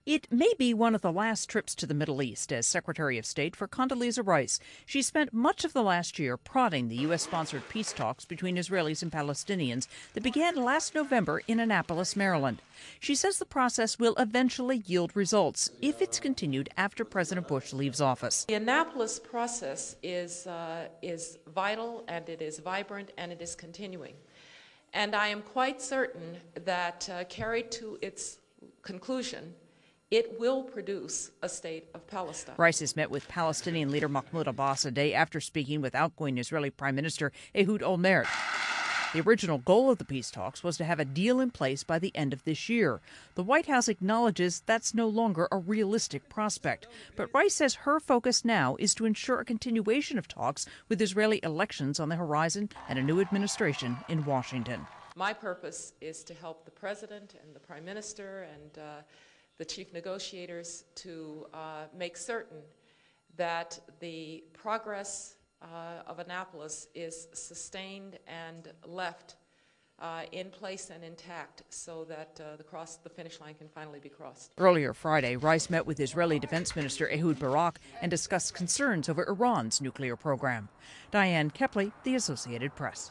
It may be one of the last trips to the Middle East as Secretary of State for Condoleezza Rice. She spent much of the last year prodding the U.S.-sponsored peace talks between Israelis and Palestinians that began last November in Annapolis, Maryland. She says the process will eventually yield results if it's continued after President Bush leaves office. The Annapolis process is vital, and it is vibrant, and it is continuing. And I am quite certain that carried to its conclusion, it will produce a state of Palestine. Rice has met with Palestinian leader Mahmoud Abbas a day after speaking with outgoing Israeli Prime Minister Ehud Olmert. The original goal of the peace talks was to have a deal in place by the end of this year. The White House acknowledges that's no longer a realistic prospect. But Rice says her focus now is to ensure a continuation of talks with Israeli elections on the horizon and a new administration in Washington. My purpose is to help the President and the Prime Minister and the chief negotiators to make certain that the progress of Annapolis is sustained and left in place and intact so that the finish line can finally be crossed. Earlier Friday, Rice met with Israeli Defense Minister Ehud Barak and discussed concerns over Iran's nuclear program. Diane Kepley, The Associated Press.